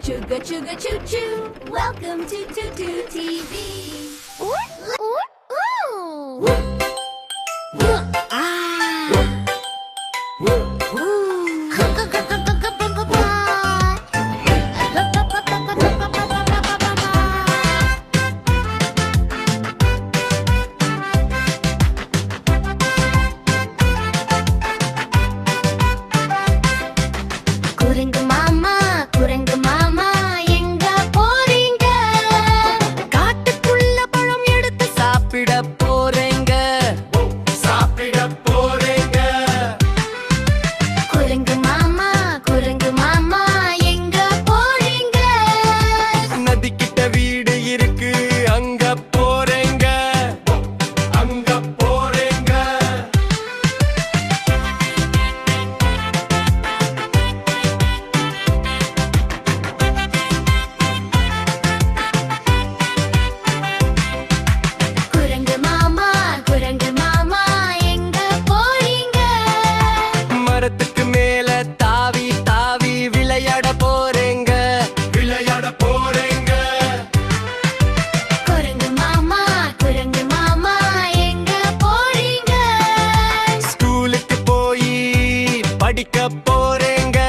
Chugga chugga choo choo. Welcome to Tutu TV. குரங்கு மாமா எங்க போறீங்க? காட்டுக்குள்ள பழம் எடுத்து சாப்பிட போறேங்க. குரங்கு மாமா எங்க போறீங்க? நதிக்கிட்ட வீடு இருக்கு அங்க போறேங்க. குரங்கு மாமா எங்க போறீங்க? மரத்துக்கு மேல தாவி தாவி விளையாட போறேங்க. குரங்கு மாமா எங்க போறீங்க? ஸ்கூலுக்கு போய் படிக்க போறேங்க.